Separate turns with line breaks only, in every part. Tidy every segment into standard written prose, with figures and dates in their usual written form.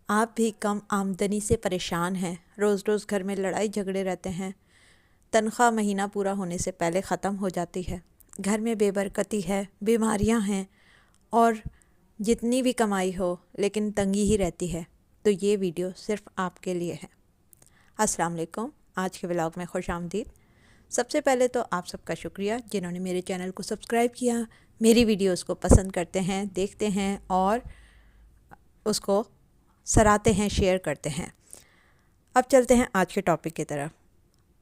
آپ بھی کم آمدنی سے پریشان ہیں، روز روز گھر میں لڑائی جھگڑے رہتے ہیں، تنخواہ مہینہ پورا ہونے سے پہلے ختم ہو جاتی ہے، گھر میں بے برکتی ہے، بیماریاں ہیں اور جتنی بھی کمائی ہو لیکن تنگی ہی رہتی ہے، تو یہ ویڈیو صرف آپ کے لیے ہے۔ السلام علیکم، آج کے ولاگ میں خوش آمدید۔ سب سے پہلے تو آپ سب کا شکریہ جنہوں نے میرے چینل کو سبسکرائب کیا، میری ویڈیوز کو پسند کرتے ہیں، دیکھتے ہیں اور اس کو سراہتے ہیں، شیئر کرتے ہیں۔ اب چلتے ہیں آج کے ٹاپک کی طرف۔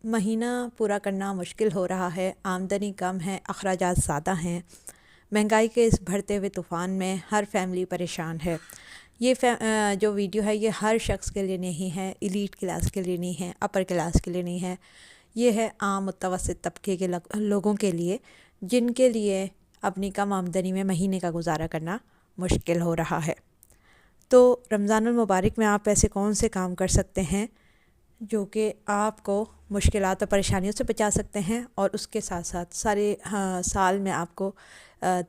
مہینہ پورا کرنا مشکل ہو رہا ہے، آمدنی کم ہے، اخراجات زیادہ ہیں، مہنگائی کے اس بڑھتے ہوئے طوفان میں ہر فیملی پریشان ہے۔ یہ جو ویڈیو ہے یہ ہر شخص کے لیے نہیں ہے، ایلیٹ کلاس کے لیے نہیں ہے، اپر کلاس کے لیے نہیں ہے، یہ ہے عام متوسط طبقے کے لوگوں کے لیے، جن کے لیے اپنی کم آمدنی میں مہینے کا گزارا کرنا مشکل ہو رہا ہے۔ تو رمضان المبارک میں آپ ایسے کون سے کام کر سکتے ہیں جو کہ آپ کو مشکلات اور پریشانیوں سے بچا سکتے ہیں اور اس کے ساتھ ساتھ سارے سال میں آپ کو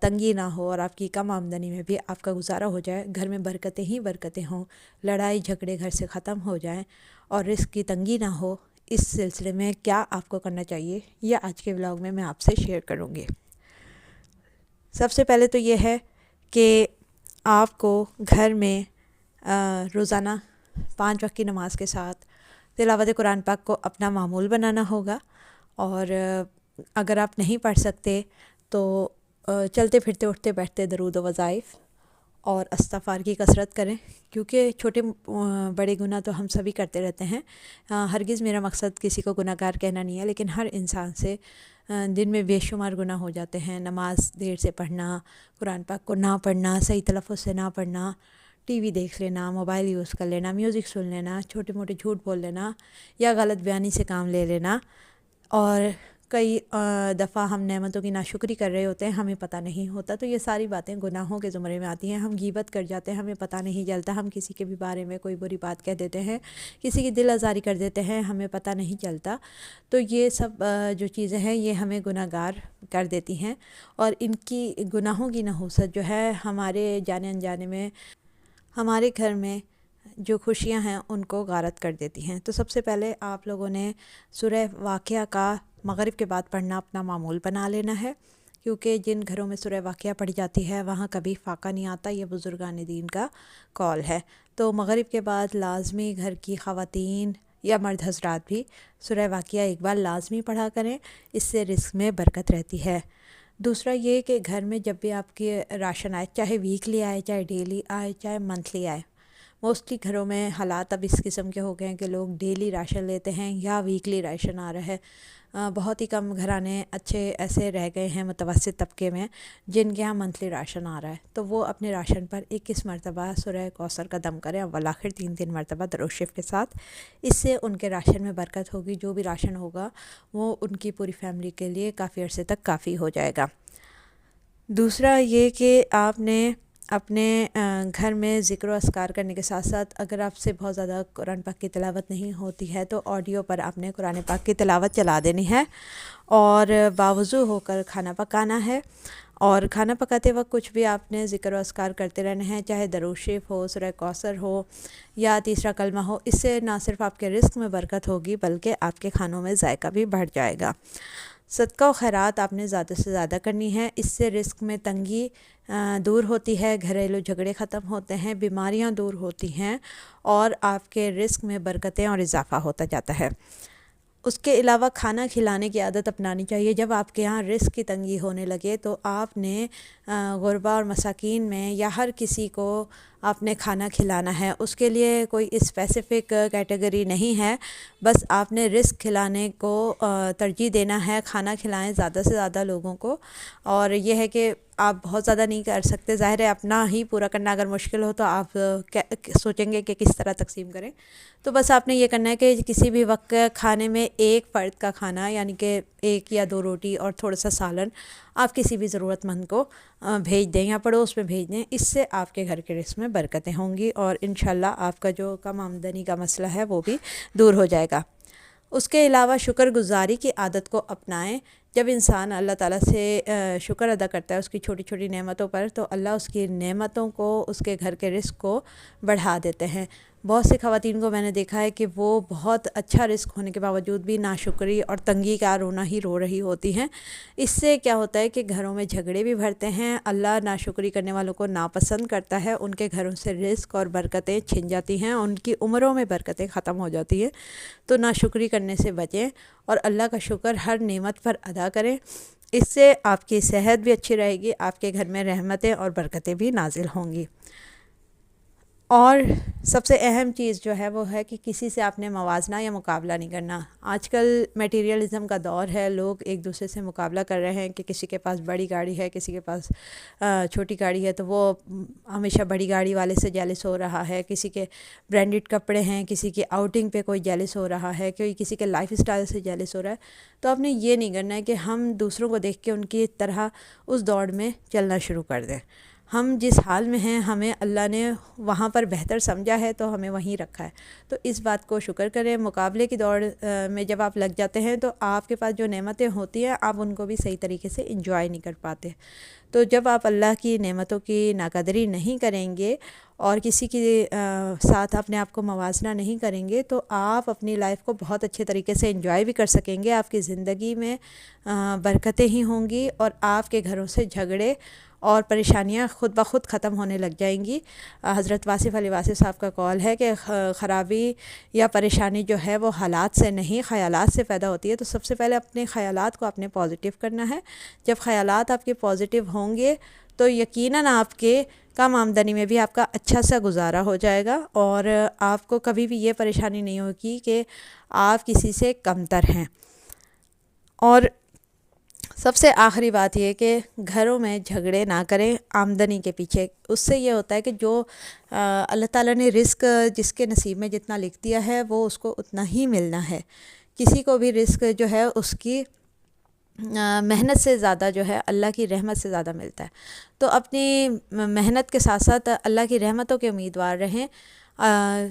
تنگی نہ ہو اور آپ کی کم آمدنی میں بھی آپ کا گزارا ہو جائے، گھر میں برکتیں ہی برکتیں ہوں، لڑائی جھگڑے گھر سے ختم ہو جائیں اور رزق کی تنگی نہ ہو۔ اس سلسلے میں کیا آپ کو کرنا چاہیے یہ آج کے ولاگ میں آپ سے شیئر کروں گی۔ سب سے پہلے تو یہ ہے کہ آپ کو گھر میں روزانہ 5 وقت کی نماز کے ساتھ تلاوت قرآن پاک کو اپنا معمول بنانا ہوگا، اور اگر آپ نہیں پڑھ سکتے تو چلتے پھرتے اٹھتے بیٹھتے درود و وظائف اور استغفار کی کثرت کریں، کیونکہ چھوٹے بڑے گناہ تو ہم سبھی کرتے رہتے ہیں۔ ہرگز میرا مقصد کسی کو گناہ گار کہنا نہیں ہے، لیکن ہر انسان سے دن میں بے شمار گناہ ہو جاتے ہیں۔ نماز دیر سے پڑھنا، قرآن پاک کو نہ پڑھنا، صحیح تلفظ سے نہ پڑھنا، ٹی وی دیکھ لینا، موبائل یوز کر لینا، میوزک سن لینا، چھوٹے موٹے جھوٹ بول لینا یا غلط بیانی سے کام لے لینا، اور کئی دفعہ ہم نعمتوں کی ناشکری کر رہے ہوتے ہیں، ہمیں پتہ نہیں ہوتا، تو یہ ساری باتیں گناہوں کے زمرے میں آتی ہیں۔ ہم غیبت کر جاتے ہیں، ہمیں پتہ نہیں چلتا، ہم کسی کے بھی بارے میں کوئی بری بات کہہ دیتے ہیں، کسی کی دل آزاری کر دیتے ہیں، ہمیں پتہ نہیں چلتا، تو یہ سب جو چیزیں ہیں یہ ہمیں گناہ گار کر دیتی ہیں، اور ان کی گناہوں کی نحوست جو ہے ہمارے جانے انجانے میں ہمارے گھر میں جو خوشیاں ہیں ان کو غارت کر دیتی ہیں۔ تو سب سے پہلے آپ لوگوں نے سورہ واقعہ کا مغرب کے بعد پڑھنا اپنا معمول بنا لینا ہے، کیونکہ جن گھروں میں سورہ واقعہ پڑھی جاتی ہے وہاں کبھی فاقہ نہیں آتا، یہ بزرگان دین کا قول ہے۔ تو مغرب کے بعد لازمی گھر کی خواتین یا مرد حضرات بھی سورہ واقعہ ایک بار لازمی پڑھا کریں، اس سے رزق میں برکت رہتی ہے۔ دوسرا یہ کہ گھر میں جب بھی آپ کے راشن آئے، چاہے ویکلی آئے، چاہے ڈیلی آئے، چاہے منتھلی آئے، موسٹلی گھروں میں حالات اب اس قسم کے ہو گئے ہیں کہ لوگ ڈیلی راشن لیتے ہیں یا ویکلی راشن آ رہا ہے۔ بہت ہی کم گھرانے اچھے ایسے رہ گئے ہیں متوسط طبقے میں جن کے یہاں منتھلی راشن آ رہا ہے، تو وہ اپنے راشن پر 21 مرتبہ سورہ کوثر کا دم کریں، اول آخر 3 مرتبہ درود شریف کے ساتھ۔ اس سے ان کے راشن میں برکت ہوگی، جو بھی راشن ہوگا وہ ان کی پوری فیملی کے لیے کافی عرصے تک کافی ہو جائے گا۔ دوسرا یہ کہ آپ نے اپنے گھر میں ذکر و اذکار کرنے کے ساتھ ساتھ، اگر آپ سے بہت زیادہ قرآن پاک کی تلاوت نہیں ہوتی ہے تو آڈیو پر آپ نے قرآن پاک کی تلاوت چلا دینی ہے، اور باوضو ہو کر کھانا پکانا ہے، اور کھانا پکاتے وقت کچھ بھی آپ نے ذکر و اذکار کرتے رہنے ہیں، چاہے درود شریف ہو، سورہ کوثر ہو یا تیسرا کلمہ ہو۔ اس سے نہ صرف آپ کے رزق میں برکت ہوگی بلکہ آپ کے کھانوں میں ذائقہ بھی بڑھ جائے گا۔ صدقہ و خیرات آپ نے زیادہ سے زیادہ کرنی ہے، اس سے رزق میں تنگی دور ہوتی ہے، گھریلو جھگڑے ختم ہوتے ہیں، بیماریاں دور ہوتی ہیں اور آپ کے رزق میں برکتیں اور اضافہ ہوتا جاتا ہے۔ اس کے علاوہ کھانا کھلانے کی عادت اپنانی چاہیے۔ جب آپ کے ہاں رزق کی تنگی ہونے لگے تو آپ نے غربا اور مساکین میں یا ہر کسی کو آپ نے کھانا کھلانا ہے، اس کے لیے کوئی اسپیسیفک کیٹیگری نہیں ہے، بس آپ نے رزق کھلانے کو ترجیح دینا ہے۔ کھانا کھلائیں زیادہ سے زیادہ لوگوں کو، اور یہ ہے کہ آپ بہت زیادہ نہیں کر سکتے، ظاہر ہے اپنا ہی پورا کرنا اگر مشکل ہو تو آپ سوچیں گے کہ کس طرح تقسیم کریں، تو بس آپ نے یہ کرنا ہے کہ کسی بھی وقت کھانے میں ایک فرد کا کھانا، یعنی کہ 1 یا 2 روٹی اور تھوڑا سا سالن آپ کسی بھی ضرورت مند کو بھیج دیں یا پڑوس میں بھیج دیں۔ اس سے آپ کے گھر کے رزق میں برکتیں ہوں گی اور انشاءاللہ آپ کا جو کم آمدنی کا مسئلہ ہے وہ بھی دور ہو جائے گا۔ اس کے علاوہ شکر گزاری کی عادت کو اپنائیں، جب انسان اللہ تعالیٰ سے شکر ادا کرتا ہے اس کی چھوٹی چھوٹی نعمتوں پر، تو اللہ اس کی نعمتوں کو، اس کے گھر کے رزق کو بڑھا دیتے ہیں۔ بہت سی خواتین کو میں نے دیکھا ہے کہ وہ بہت اچھا رزق ہونے کے باوجود بھی ناشکری اور تنگی کا رونا ہی رو رہی ہوتی ہیں۔ اس سے کیا ہوتا ہے کہ گھروں میں جھگڑے بھی بڑھتے ہیں، اللہ ناشکری کرنے والوں کو ناپسند کرتا ہے، ان کے گھروں سے رزق اور برکتیں چھن جاتی ہیں، ان کی عمروں میں برکتیں ختم ہو جاتی ہیں۔ تو ناشکری کرنے سے بچیں اور اللہ کا شکر ہر نعمت پر ادا کریں۔ اس سے آپ کی صحت بھی اچھی رہے گی، آپ کے گھر میں رحمتیں اور برکتیں بھی نازل ہوں گی۔ اور سب سے اہم چیز جو ہے وہ ہے کہ کسی سے آپ نے موازنہ یا مقابلہ نہیں کرنا۔ آج کل میٹیریلزم کا دور ہے، لوگ ایک دوسرے سے مقابلہ کر رہے ہیں کہ کسی کے پاس بڑی گاڑی ہے، کسی کے پاس چھوٹی گاڑی ہے، تو وہ ہمیشہ بڑی گاڑی والے سے جیلس ہو رہا ہے، کسی کے برانڈڈ کپڑے ہیں، کسی کی آؤٹنگ پہ کوئی جیلس ہو رہا ہے، کوئی کسی کے لائف اسٹائل سے جیلس ہو رہا ہے۔ تو آپ نے یہ نہیں کرنا ہے کہ ہم دوسروں کو دیکھ کے ان کی طرح اس دوڑ میں چلنا شروع کر دیں۔ ہم جس حال میں ہیں، ہمیں اللہ نے وہاں پر بہتر سمجھا ہے تو ہمیں وہیں رکھا ہے، تو اس بات کو شکر کریں۔ مقابلے کی دوڑ میں جب آپ لگ جاتے ہیں تو آپ کے پاس جو نعمتیں ہوتی ہیں آپ ان کو بھی صحیح طریقے سے انجوائے نہیں کر پاتے۔ تو جب آپ اللہ کی نعمتوں کی ناقدری نہیں کریں گے اور کسی کے ساتھ اپنے آپ کو موازنہ نہیں کریں گے، تو آپ اپنی لائف کو بہت اچھے طریقے سے انجوائے بھی کر سکیں گے۔ آپ کی زندگی میں برکتیں ہی ہوں گی اور آپ کے گھروں سے جھگڑے اور پریشانیاں خود بخود ختم ہونے لگ جائیں گی۔ حضرت واصف علی واصف صاحب کا قول ہے کہ خرابی یا پریشانی جو ہے وہ حالات سے نہیں، خیالات سے پیدا ہوتی ہے۔ تو سب سے پہلے اپنے خیالات کو آپ نے پازیٹیو کرنا ہے۔ جب خیالات آپ کے پازیٹیو ہوں گے تو یقیناً آپ کے کم آمدنی میں بھی آپ کا اچھا سا گزارا ہو جائے گا، اور آپ کو کبھی بھی یہ پریشانی نہیں ہوگی کہ آپ کسی سے کمتر ہیں۔ اور سب سے آخری بات یہ کہ گھروں میں جھگڑے نہ کریں آمدنی کے پیچھے۔ اس سے یہ ہوتا ہے کہ جو اللہ تعالیٰ نے رزق جس کے نصیب میں جتنا لکھ دیا ہے وہ اس کو اتنا ہی ملنا ہے۔ کسی کو بھی رزق جو ہے اس کی محنت سے زیادہ جو ہے اللہ کی رحمت سے زیادہ ملتا ہے۔ تو اپنی محنت کے ساتھ ساتھ اللہ کی رحمتوں کے امیدوار رہیں۔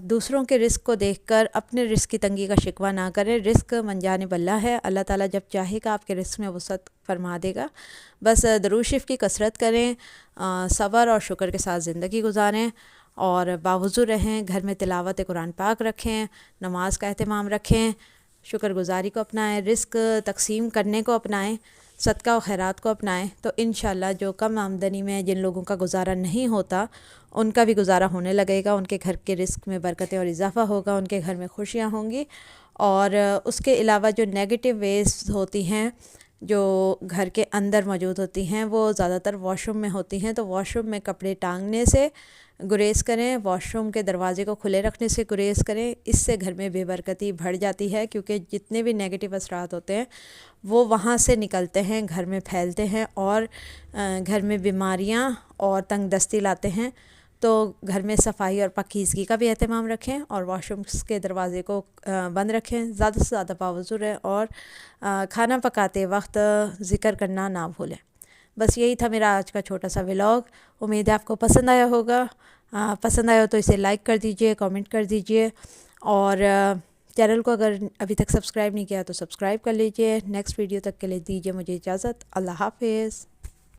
دوسروں کے رزق کو دیکھ کر اپنے رزق کی تنگی کا شکوہ نہ کریں۔ رزق من جانب اللہ ہے، اللہ تعالیٰ جب چاہے گا آپ کے رزق میں وسعت فرما دے گا۔ بس درود شریف کی کثرت کریں، صبر اور شکر کے ساتھ زندگی گزاریں اور باوضو رہیں، گھر میں تلاوت قرآن پاک رکھیں، نماز کا اہتمام رکھیں، شکر گزاری کو اپنائیں، رزق تقسیم کرنے کو اپنائیں، صدقہ و خیرات کو اپنائیں، تو انشاءاللہ جو کم آمدنی میں جن لوگوں کا گزارا نہیں ہوتا ان کا بھی گزارا ہونے لگے گا، ان کے گھر کے رزق میں برکتیں اور اضافہ ہوگا، ان کے گھر میں خوشیاں ہوں گی۔ اور اس کے علاوہ جو نیگیٹو ویز ہوتی ہیں جو گھر کے اندر موجود ہوتی ہیں وہ زیادہ تر واش روم میں ہوتی ہیں، تو واش روم میں کپڑے ٹانگنے سے گریز کریں، واش روم کے دروازے کو کھلے رکھنے سے گریز کریں۔ اس سے گھر میں بے برکتی بڑھ جاتی ہے، کیونکہ جتنے بھی نیگیٹو اثرات ہوتے ہیں وہ وہاں سے نکلتے ہیں، گھر میں پھیلتے ہیں اور گھر میں بیماریاں اور تنگ دستی لاتے ہیں۔ تو گھر میں صفائی اور پاکیزگی کا بھی اہتمام رکھیں اور واش رومس کے دروازے کو بند رکھیں، زیادہ سے زیادہ باوضو رہیں اور کھانا پکاتے وقت ذکر کرنا نہ بھولیں۔ بس یہی تھا میرا آج کا چھوٹا سا ولاگ۔ امید ہے آپ کو پسند آیا ہوگا۔ پسند آیا ہو تو اسے لائک کر دیجئے، کامنٹ کر دیجئے، اور چینل کو اگر ابھی تک سبسکرائب نہیں کیا تو سبسکرائب کر لیجئے۔ نیکسٹ ویڈیو تک کے لیے دیجئے مجھے اجازت۔ اللہ حافظ۔